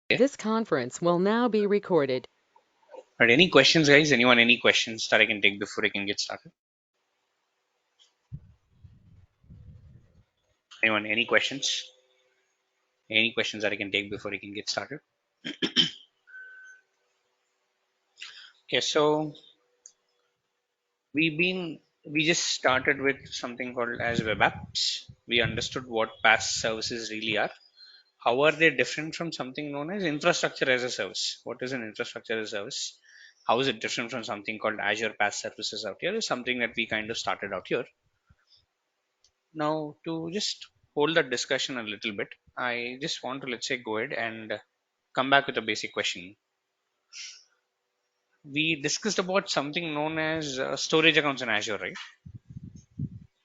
This conference will now be recorded. Right, any questions, guys? Anyone, any questions that I can take before I can get started? Anyone, any questions? Any questions that I can take before I can get started? Okay, so we just started with something called as web apps. We understood what PaaS services really are. How are they different from something known as infrastructure as a service? What is an infrastructure as a service? How is it different from something called Azure PaaS services out here? Is something that we kind of started out here. Now, to just hold that discussion a little bit, I just want to, let's say, go ahead and come back with a basic question. We discussed about something known as storage accounts in Azure, right?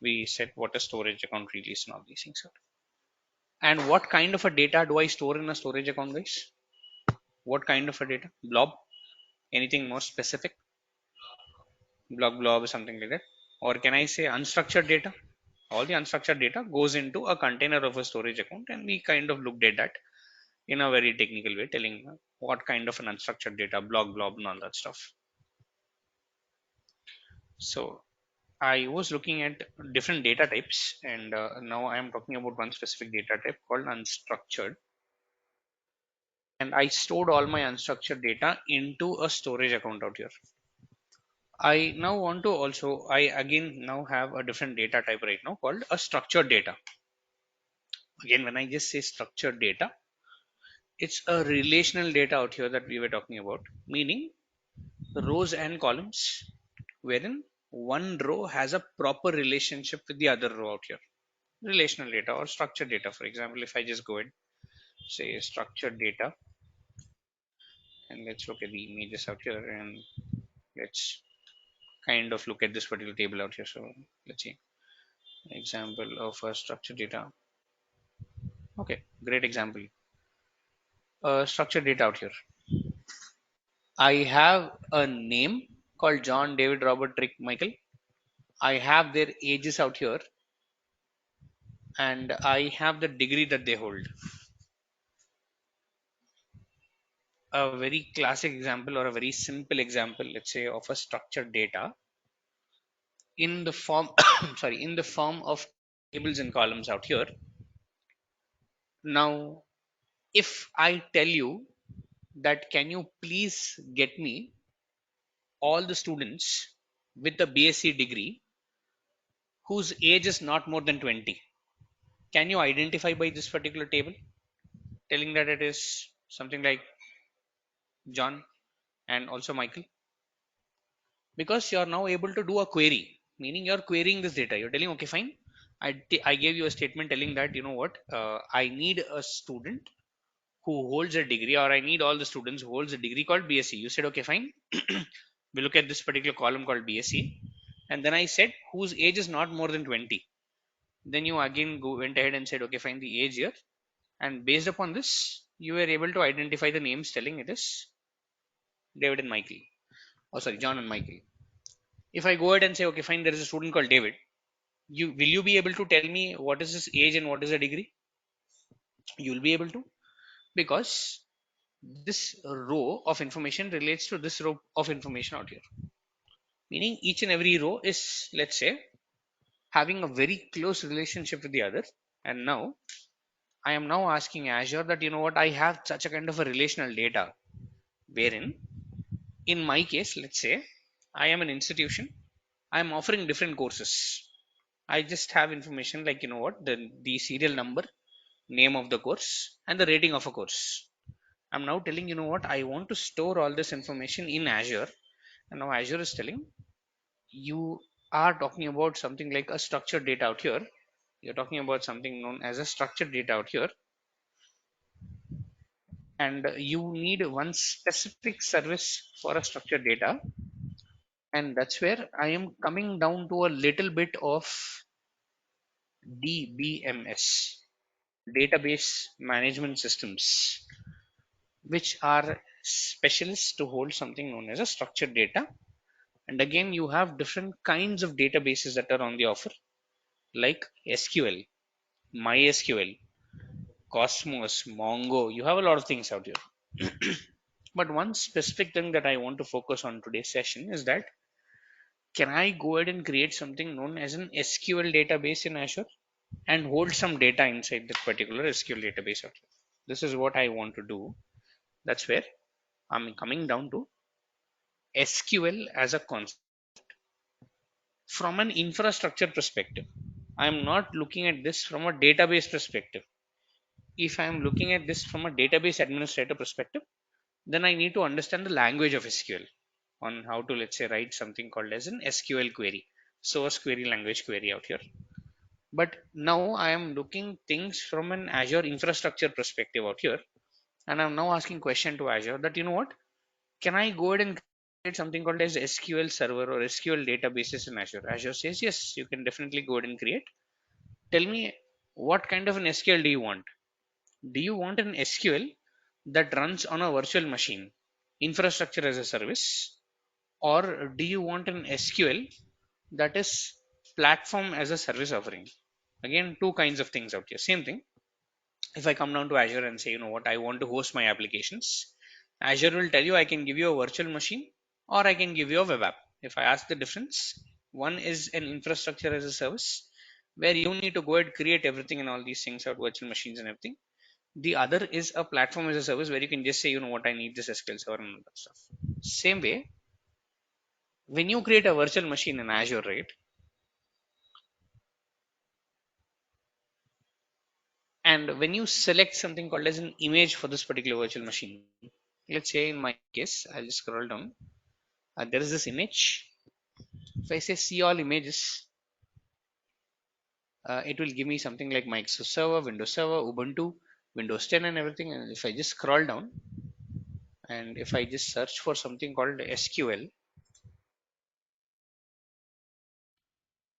We said what a storage account really is and all these things. And what kind of a data do I store in a storage account, guys? What kind of a data? Blob? Anything more specific? Blob, something like that. Or can I say unstructured data? All the unstructured data goes into a container of a storage account, and we kind of looked at that in a very technical way, telling what kind of an unstructured data, blob, and all that stuff. So I was looking at different data types, and now I am talking about one specific data type called unstructured. And I stored all my unstructured data into a storage account out here. I now want to also, I again now have a different data type right now called a structured data. Again, when I just say structured data, it's a relational data out here that we were talking about, meaning rows and columns, wherein one row has a proper relationship with the other row out here. Relational data or structured data. For example, if I just go ahead, say structured data, and let's look at the images out here, and let's kind of look at this particular table out here. So let's see example of a structured data. Okay, great example. Structured data out here. I have a name called John, David, Robert, Rick, Michael. I have their ages out here, and I have the degree that they hold. A very classic example or a very simple example, let's say, of a structured data in the form sorry, in the form of tables and columns out here. Now, if I tell you that, can you please get me all the students with a BSc degree whose age is not more than 20? Can you identify by this particular table, telling that it is something like John and also Michael? Because you are now able to do a query, meaning you're querying this data. You're telling, okay, fine. I gave you a statement telling that, you know what, I need a student who holds a degree, or I need all the students who holds a degree called BSc. You said, okay, fine. We look at this particular column called BSc. And then I said, whose age is not more than 20. Then you again went ahead and said, okay, fine, the age here. And based upon this, you were able to identify the names telling it is David and Michael. Oh, sorry, John and Michael. If I go ahead and say, okay, fine, there is a student called David, you be able to tell me what is his age and what is the degree? You will be able to, because this row of information relates to this row of information out here, meaning each and every row is, let's say, having a very close relationship with the other. And now I am now asking Azure that, you know what, I have such a kind of a relational data, wherein in my case, let's say I am an institution, I am offering different courses. I just have information like, you know what, the serial number, name of the course, and the rating of a course. I'm now telling, you know what, I want to store all this information in Azure. And now Azure is telling, you are talking about something like a structured data out here. You're talking about something known as a structured data out here. And you need one specific service for a structured data. And that's where I am coming down to a little bit of DBMS, database management systems, which are specialists to hold something known as a structured data. And again, you have different kinds of databases that are on the offer, like SQL, MySQL, Cosmos, Mongo. You have a lot of things out here. But one specific thing that I want to focus on today's session is that can I go ahead and create something known as an SQL database in Azure and hold some data inside that particular SQL database out here? This is what I want to do. That's where I'm coming down to SQL as a concept from an infrastructure perspective. I'm not looking at this from a database perspective. If I'm looking at this from a database administrator perspective, then I need to understand the language of SQL on how to, let's say, write something called as an SQL query, source query language query out here. But now I am looking things from an Azure infrastructure perspective out here, and I'm now asking question to Azure that what, can I go ahead and create something called as SQL server or SQL databases in Azure? Azure says yes, you can definitely go ahead and create. Tell me what kind of an SQL do you want? Do you want an SQL that runs on a virtual machine, infrastructure as a service, or do you want an SQL that is platform as a service offering? Again, two kinds of things out here. Same thing. If I come down to Azure and say, what, I want to host my applications, Azure will tell you I can give you a virtual machine or I can give you a web app. If I ask the difference, one is an infrastructure as a service where you need to go ahead create everything and all these things out, virtual machines and everything. The other is a platform as a service where you can just say, what, I need this SQL server and all that stuff. Same way, when you create a virtual machine in Azure, right? And when you select something called as an image for this particular virtual machine, let's say in my case, I'll just scroll down. There is this image. If I say see all images, it will give me something like Microsoft Server, Windows Server, Ubuntu, Windows 10 and everything. And if I just scroll down and if I just search for something called SQL,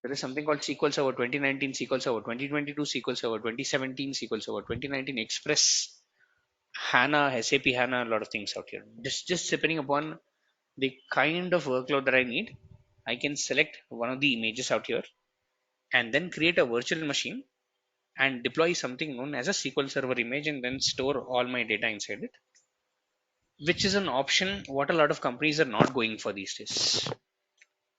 there is something called SQL Server 2019, SQL Server 2022, SQL Server 2017, SQL Server 2019, Express, HANA, SAP HANA, a lot of things out here. Just depending upon the kind of workload that I need, I can select one of the images out here and then create a virtual machine and deploy something known as a SQL Server image and then store all my data inside it, which is an option what a lot of companies are not going for these days.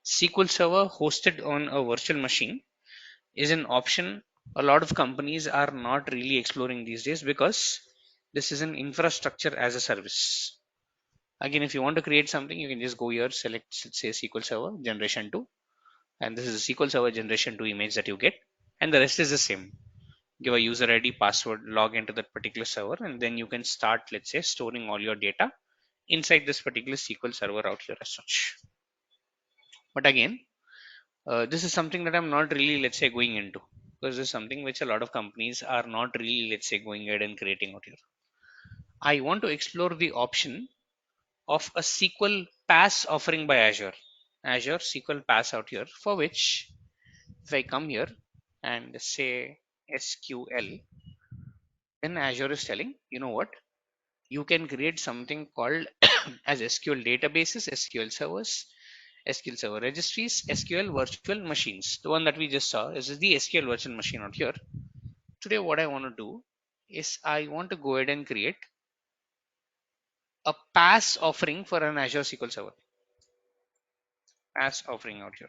SQL Server hosted on a virtual machine is an option a lot of companies are not really exploring these days because this is an infrastructure as a service. Again, if you want to create something, you can just go here, select, say, SQL Server generation 2, and this is a SQL Server generation 2 image that you get, and the rest is the same. Give a user ID, password, log into that particular server, and then you can start, let's say, storing all your data inside this particular SQL server out here as such. But again, this is something that I'm not really, let's say, going into because this is something which a lot of companies are not really, let's say, going ahead and creating out here. I want to explore the option of a SQL pass offering by Azure. Azure SQL pass out here, for which if I come here and say SQL, then Azure is telling, what, you can create something called as SQL databases, SQL servers, SQL server registries, SQL virtual machines. The one that we just saw is the SQL virtual machine out here. Today, what I want to do is I want to go ahead and create a pass offering for an Azure SQL server. Pass offering out here.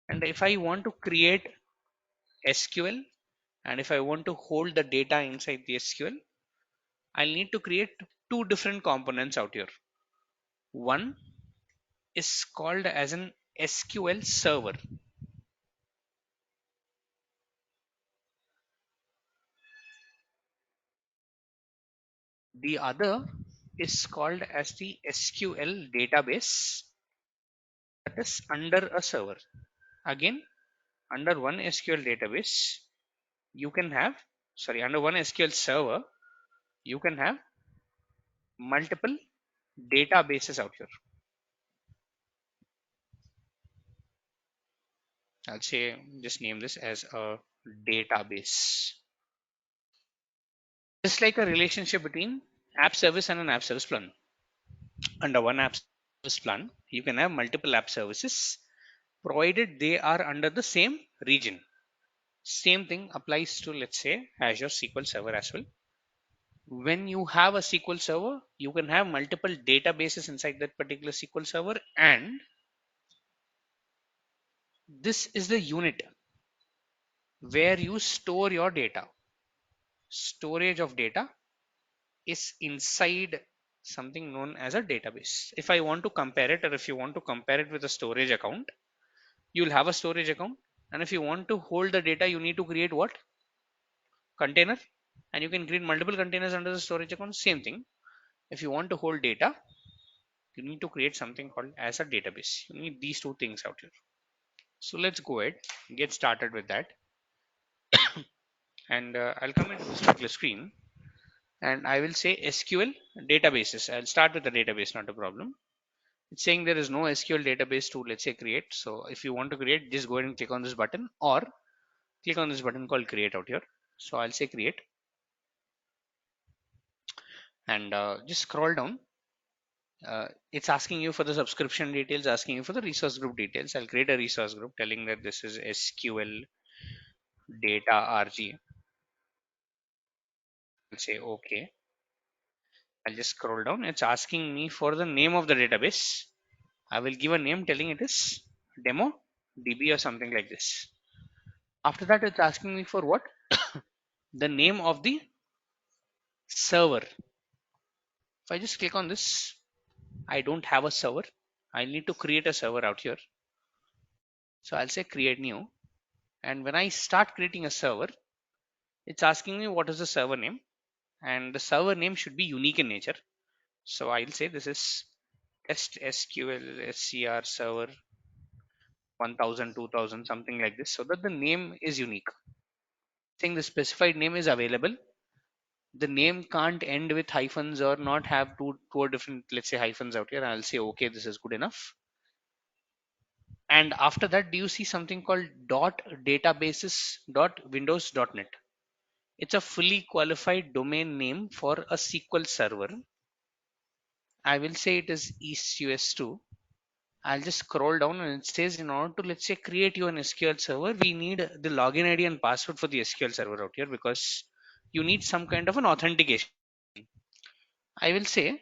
And if I want to create SQL and if I want to hold the data inside the SQL, I'll need to create two different components out here. One is called as an SQL server. The other is called as the SQL database that is under a server. Again, under one SQL database, you can have, under one SQL server, you can have multiple databases out here. I'll say, just name this as a database. Just like a relationship between app service and an app service plan. Under one app service plan, you can have multiple app services provided they are under the same region. Same thing applies to, let's say, Azure SQL Server as well. When you have a SQL Server, you can have multiple databases inside that particular SQL Server, and this is the unit where you store your data. Storage of data is inside something known as a database. If I want to compare it, or if you want to compare it with a storage account, you'll have a storage account. And if you want to hold the data, you need to create what? Container. And you can create multiple containers under the storage account. Same thing. If you want to hold data, you need to create something called as a database. You need these two things out here. So let's go ahead, get started with that. And I'll come into this particular screen and I will say SQL databases. I'll start with the database, not a problem. It's saying there is no SQL database to, let's say, create. So if you want to create, just go ahead and click on this button, or click on this button called create out here. So I'll say create, and just scroll down. It's asking you for the subscription details, asking you for the resource group details. I'll create a resource group telling that this is SQL data RG. I'll say okay. I'll just scroll down. It's asking me for the name of the database. I will give a name telling it is demo DB or something like this. After that, it's asking me for what? The name of the server. If I just click on this, I don't have a server. I need to create a server out here. So I'll say create new. And when I start creating a server, it's asking me what is the server name. And the server name should be unique in nature. So I'll say this is test SQL SCR server 1000, 2000, something like this, so that the name is unique. Saying the specified name is available. The name can't end with hyphens or not have two different, let's say, hyphens out here. I'll say okay, this is good enough. And after that, do you see something called dot databases dot windows dot net? It's a fully qualified domain name for a SQL server. I will say it is East US2. I'll just scroll down and it says in order to, let's say, create you an SQL server, we need the login ID and password for the SQL server out here, because you need some kind of an authentication. I will say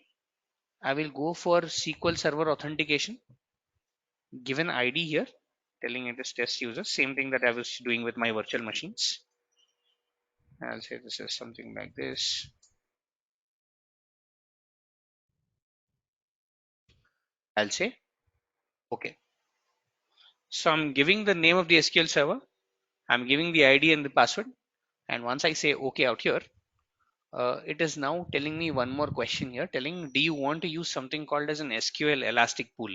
I will go for SQL server authentication, given ID here, telling it is test user, same thing that I was doing with my virtual machines. I'll say this is something like this. I'll say okay. So I'm giving the name of the SQL server, I'm giving the ID and the password, and once I say okay out here, it is now telling me one more question here, telling do you want to use something called as an SQL elastic pool.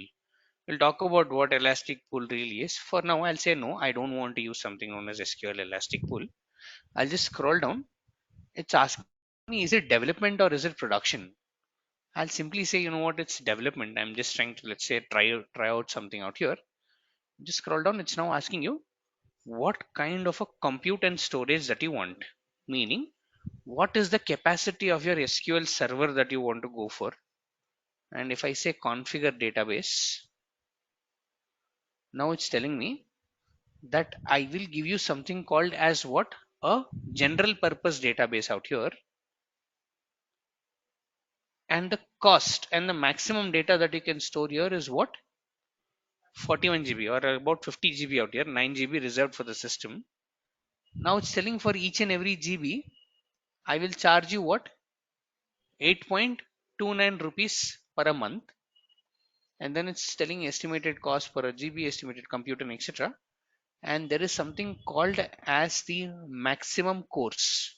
We'll talk about what elastic pool really is. For now, I'll say no, I don't want to use something known as SQL elastic pool. I'll just scroll down. It's asking me, is it development or is it production? I'll simply say, you know what, it's development. I'm just trying to, let's say, try out something out here. Just scroll down. It's now asking you what kind of a compute and storage that you want. Meaning, what is the capacity of your SQL server that you want to go for? And if I say configure database, now it's telling me that I will give you something called as what? A general purpose database out here. And the cost and the maximum data that you can store here is what? 41 GB or about 50 GB out here, 9 GB reserved for the system. Now it's telling for each and every GB, I will charge you what? 8.29 rupees per a month. And then it's telling estimated cost per a GB, estimated compute and etc. And there is something called as the maximum cores,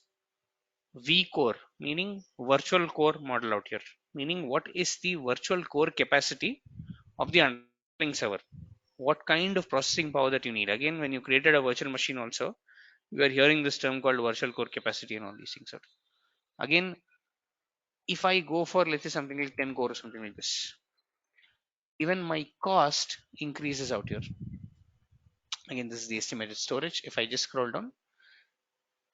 V core, meaning virtual core model out here, meaning what is the virtual core capacity of the underlying server, what kind of processing power that you need. Again, when you created a virtual machine also, you are hearing this term called virtual core capacity and all these things out. Again, if I go for, let's say, something like 10 core or something like this, even my cost increases out here. Again, this is the estimated storage. If I just scroll down,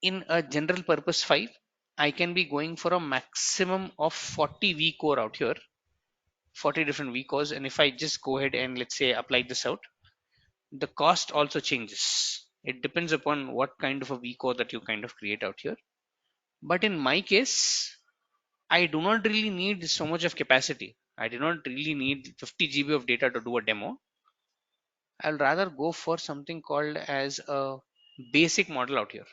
in a general purpose 5, I can be going for a maximum of 40 V core out here, 40 different V cores. And if I just go ahead and, let's say, apply this out, the cost also changes. It depends upon what kind of a vcore that you kind of create out here. But in my case, I do not really need so much of capacity. I do not really need 50 GB of data to do a demo. I'll rather go for something called as a basic model out here.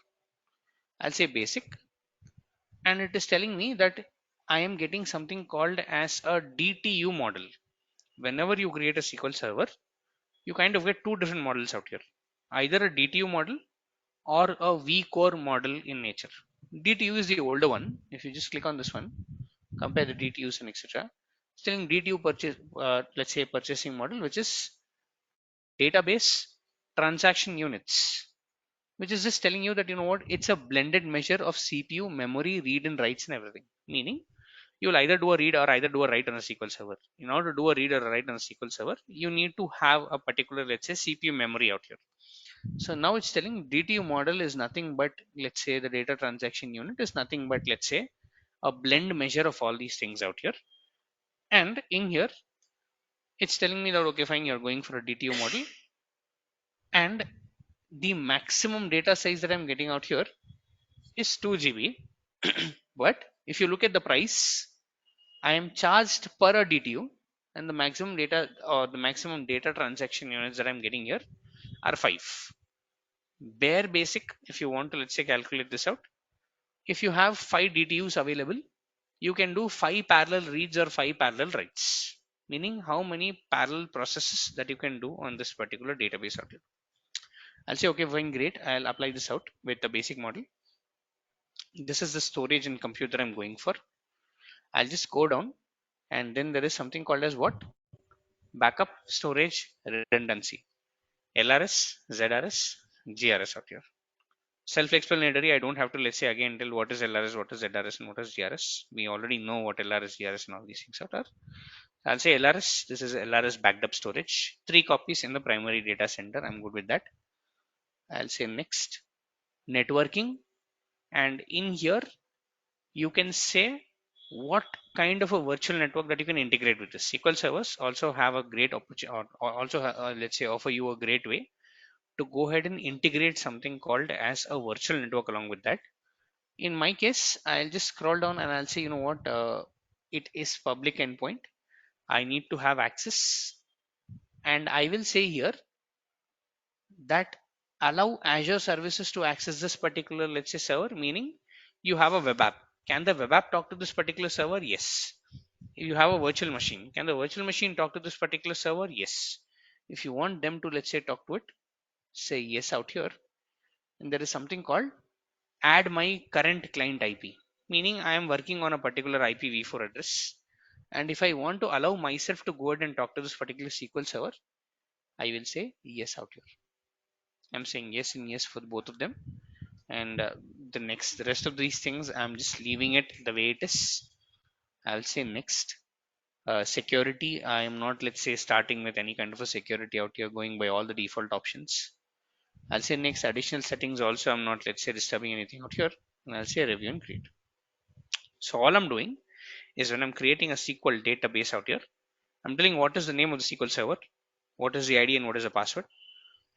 I'll say basic, and it is telling me that I am getting something called as a DTU model. Whenever you create a SQL server, you kind of get two different models out here, either a DTU model or a vCore model in nature. DTU is the older one. If you just click on this one, compare the DTUs and etc. Still DTU purchase, let's say purchasing model, which is database transaction units, which is just telling you that you know what, it's a blended measure of CPU, memory, read and writes and everything. Meaning you'll either do a read or either do a write on a SQL server. In order to do a read or a write on a SQL server, you need to have a particular, let's say, CPU memory out here. So now it's telling DTU model is nothing but, let's say, the data transaction unit is nothing but, let's say, a blend measure of all these things out here. And in here, it's telling me that, okay, fine, you're going for a DTU model. And the maximum data size that I'm getting out here is 2 GB. But if you look at the price, I am charged per a DTU, and the maximum data or the maximum data transaction units that I'm getting here are 5. Bare basic, if you want to, let's say, calculate this out, if you have 5 DTUs available, you can do 5 parallel reads or 5 parallel writes, meaning how many parallel processes that you can do on this particular database out here. I'll say, okay, fine, great. I'll apply this out with the basic model. This is the storage and compute that I'm going for. I'll just go down, and then there is something called as what? Backup storage redundancy. LRS, ZRS, GRS out here. Self-explanatory. I don't have to, let's say, again tell what is LRS, what is ZRS, and what is GRS. We already know what LRS, GRS, and all these things are. I'll say LRS. This is LRS backed up storage. 3 copies in the primary data center. I'm good with that. I'll say next. Networking. And in here, you can say what kind of a virtual network that you can integrate with this. SQL servers also have a great opportunity, or also let's say offer you a great way to go ahead and integrate something called as a virtual network along with that. In my case, I'll just scroll down and I'll say, you know what, it is public endpoint. I need to have access, and I will say here that allow Azure services to access this particular, let's say, server, meaning you have a web app. Can the web app talk to this particular server? Yes. If you have a virtual machine, can the virtual machine talk to this particular server? Yes. If you want them to, let's say, talk to it, say yes out here. And there is something called add my current client IP, meaning I am working on a particular IPv4 address. And if I want to allow myself to go ahead and talk to this particular SQL server, I will say yes out here. I'm saying yes and yes for both of them. And the rest of these things, I'm just leaving it the way it is. I'll say next. Security, I am not, let's say, starting with any kind of a security out here, going by all the default options. I'll say next. Additional settings also, I'm not, let's say, disturbing anything out here. And I'll say review and create. So all I'm doing is when I'm creating a SQL database out here, I'm telling what is the name of the SQL server, what is the ID and what is the password,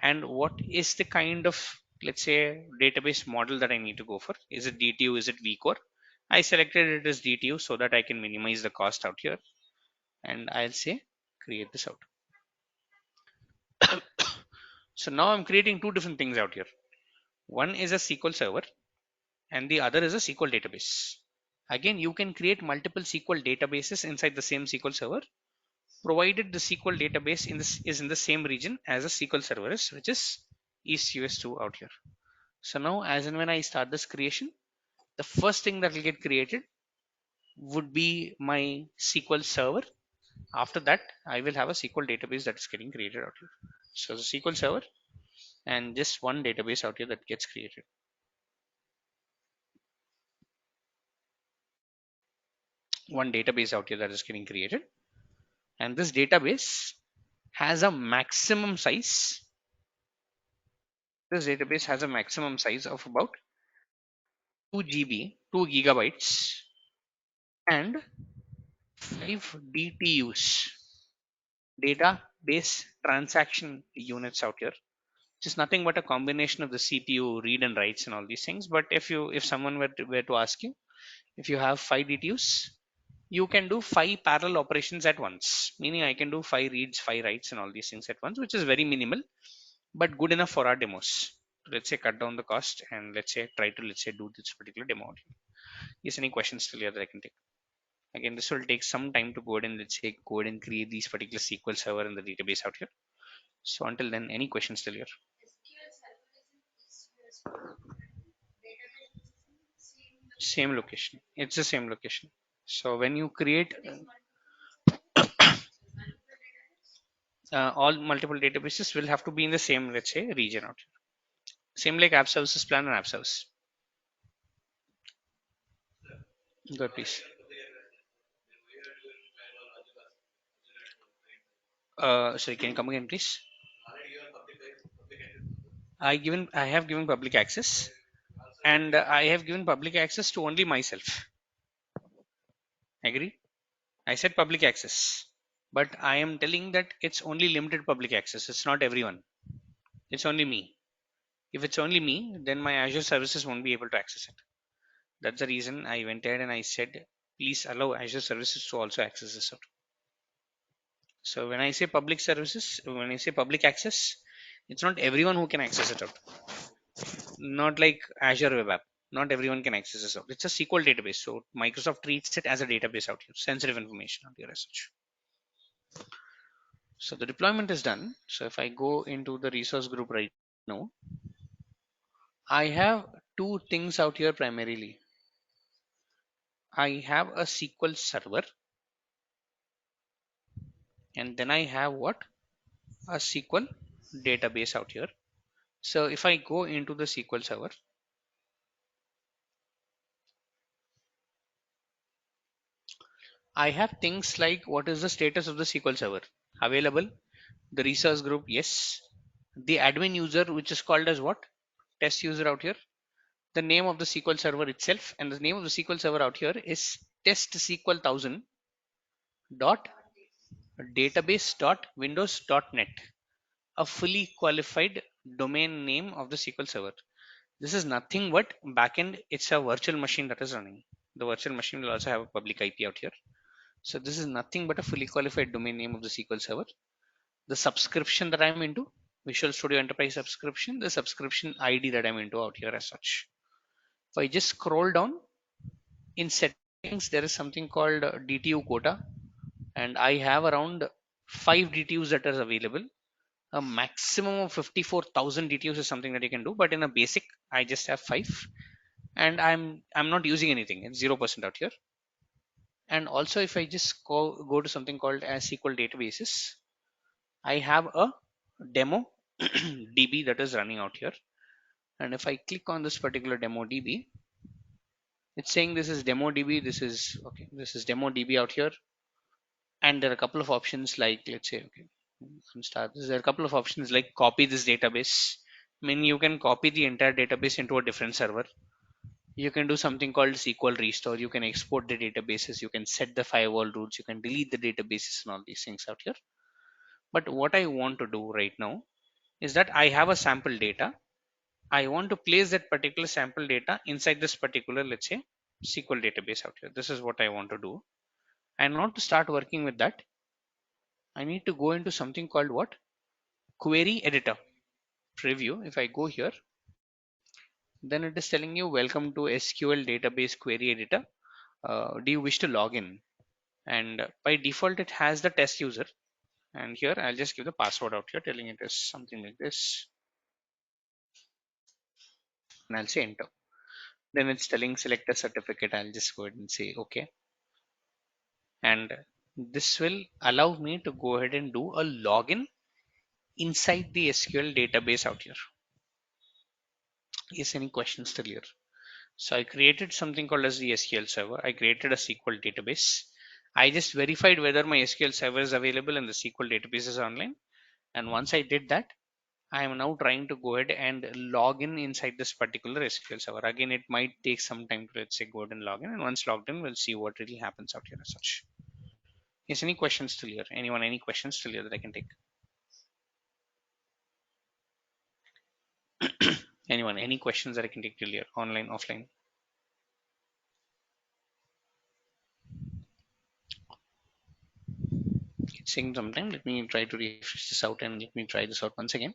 and what is the kind of, let's say, database model that I need to go for. Is it DTU, is it vCore? I selected it as DTU so that I can minimize the cost out here, and I'll say create this out. So now I'm creating two different things out here. One is a SQL server and the other is a SQL database. Again, you can create multiple SQL databases inside the same SQL server, provided the SQL database is in the same region as a SQL server is, which is East US2 out here. So now as and when I start this creation, the first thing that will get created would be my SQL server. After that, I will have a SQL database that is getting created out here. So the SQL server and just one database out here that gets created. One database out here that is getting created. And this database has a maximum size. This database has a maximum size of about 2 GB, 2 gigabytes, and 5 DTUs, database transaction units out here. which is nothing but a combination of the CPU read and writes and all these things. But if someone were to ask you, if you have 5 DTUs, you can do 5 parallel operations at once, meaning I can do 5 reads, 5 writes, and all these things at once, which is very minimal but good enough for our demos. Let's say cut down the cost and let's say try to do this particular demo. Is any questions still here that I can take? Again, this will take some time to go ahead and let's say go ahead and create these particular SQL server in the database out here. So until then, any questions still here? Same location. It's the same location. So when you create all multiple databases will have to be in the same, let's say, region out here. Same like app services plan and app service. Good, please. Sorry, can you come again, please? I have given public access, and I have given public access to only myself. Agree? I said public access, but I am telling that it's only limited public access. It's not everyone. It's only me. If it's only me, then my Azure services won't be able to access it. That's the reason I went ahead and I said, please allow Azure services to also access this out. So when I say public services, when I say public access, it's not everyone who can access it out. Not like Azure Web App. Not everyone can access this out. It's a SQL database. So Microsoft treats it as a database out here, sensitive information out here as such. So the deployment is done. So if I go into the resource group right now, I have two things out here primarily. I have a SQL server, and then I have what? A SQL database out here. So if I go into the SQL server, I have things like what is the status of the SQL server available, the resource group, yes, the admin user, which is called as what? Test user out here, the name of the SQL server itself, and the name of the SQL server out here is test SQL 1000 dot database dot windows dot net, a fully qualified domain name of the SQL server. This is nothing but backend. It's a virtual machine that is running. The virtual machine will also have a public IP out here. So this is nothing but a fully qualified domain name of the SQL server. The subscription that I'm into, Visual Studio Enterprise subscription, the subscription ID that I'm into out here as such. If I just scroll down in settings, there is something called DTU quota, and I have around 5 DTUs that are available. A maximum of 54,000 DTUs is something that you can do, but in a basic, I just have 5, and I'm not using anything. It's 0% out here. And also, if I just go to something called as SQL databases, I have a demo DB that is running out here. And if I click on this particular demo DB, it's saying this is demo DB. This is okay. This is demo DB out here. And there are a couple of options like, let's say, okay, there are a couple of options like copy this database. I mean, you can copy the entire database into a different server. You can do something called SQL restore. You can export the databases. You can set the firewall rules. You can delete the databases and all these things out here. But what I want to do right now is that I have a sample data. I want to place that particular sample data inside this particular, let's say, SQL database out here. This is what I want to do. And not to start working with that, I need to go into something called what? Query editor preview. If I go here, then it is telling you welcome to SQL database query editor. Do you wish to log in? And by default, it has the test user. And here I'll just give the password out here, telling it is something like this. And I'll say enter. Then it's telling select a certificate. I'll just go ahead and say okay. And this will allow me to go ahead and do a login inside the SQL database out here. Is any questions still here? So I created something called as the SQL server. I created a SQL database. I just verified whether my SQL server is available and the SQL database is online. And once I did that, I am now trying to go ahead and log in inside this particular SQL server. Again, it might take some time to, let's say, go ahead and log in. And once logged in, we'll see what really happens out here as such. Is any questions still here? Anyone, any questions still here that I can take? Anyone, any questions that I can take till here, online, offline? It's taking some time. Let me try to refresh this out and let me try this out once again.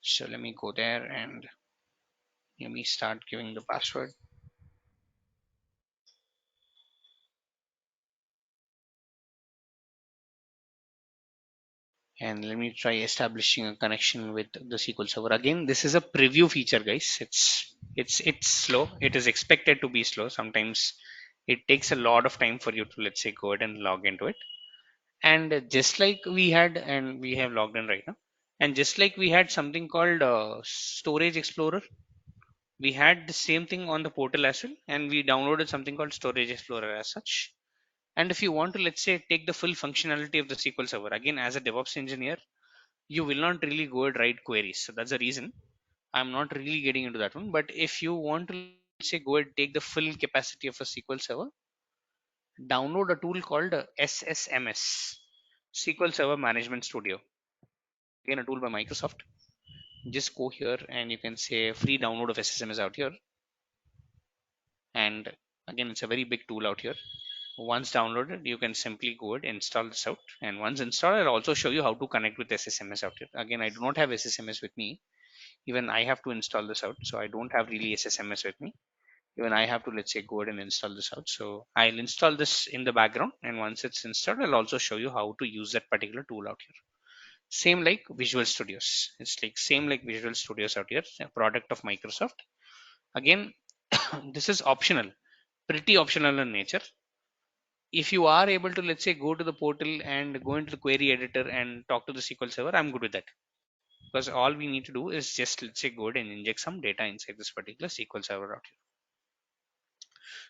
So let me go there and let me start giving the password. And let me try establishing a connection with the SQL Server. Again, this is a preview feature, guys. It's slow. It is expected to be slow. Sometimes it takes a lot of time for you to, let's say, go ahead and log into it. And just like we had, and we have logged in right now, and just like we had something called Storage Explorer, we had the same thing on the portal as well, and we downloaded something called Storage Explorer as such. And if you want to, let's say, take the full functionality of the SQL Server, again, as a DevOps engineer, you will not really go and write queries. So that's the reason I'm not really getting into that one. But if you want to, say, go and take the full capacity of a SQL Server, download a tool called SSMS, SQL Server Management Studio. Again, a tool by Microsoft. Just go here and you can say free download of SSMS out here. And again, it's a very big tool out here. Once downloaded, you can simply go and install this out. And once installed, I'll also show you how to connect with SSMS out here. Again, I do not have SSMS with me. Even I have to install this out. So I don't have really SSMS with me. Even I have to, let's say, go ahead and install this out. So I'll install this in the background. And once it's installed, I'll also show you how to use that particular tool out here. Same like Visual Studios. It's like same like Visual Studios out here, a product of Microsoft. Again, this is optional, pretty optional in nature. If you are able to, let's say, go to the portal and go into the query editor and talk to the SQL Server, I'm good with that. Because all we need to do is just, let's say, go ahead and inject some data inside this particular SQL Server out here.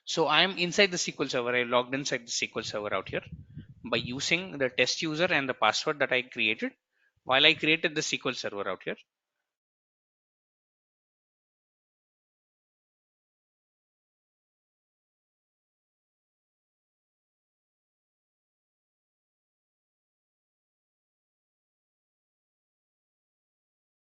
So I'm inside the SQL Server. I logged inside the SQL Server out here by using the test user and the password that I created while I created the SQL Server out here.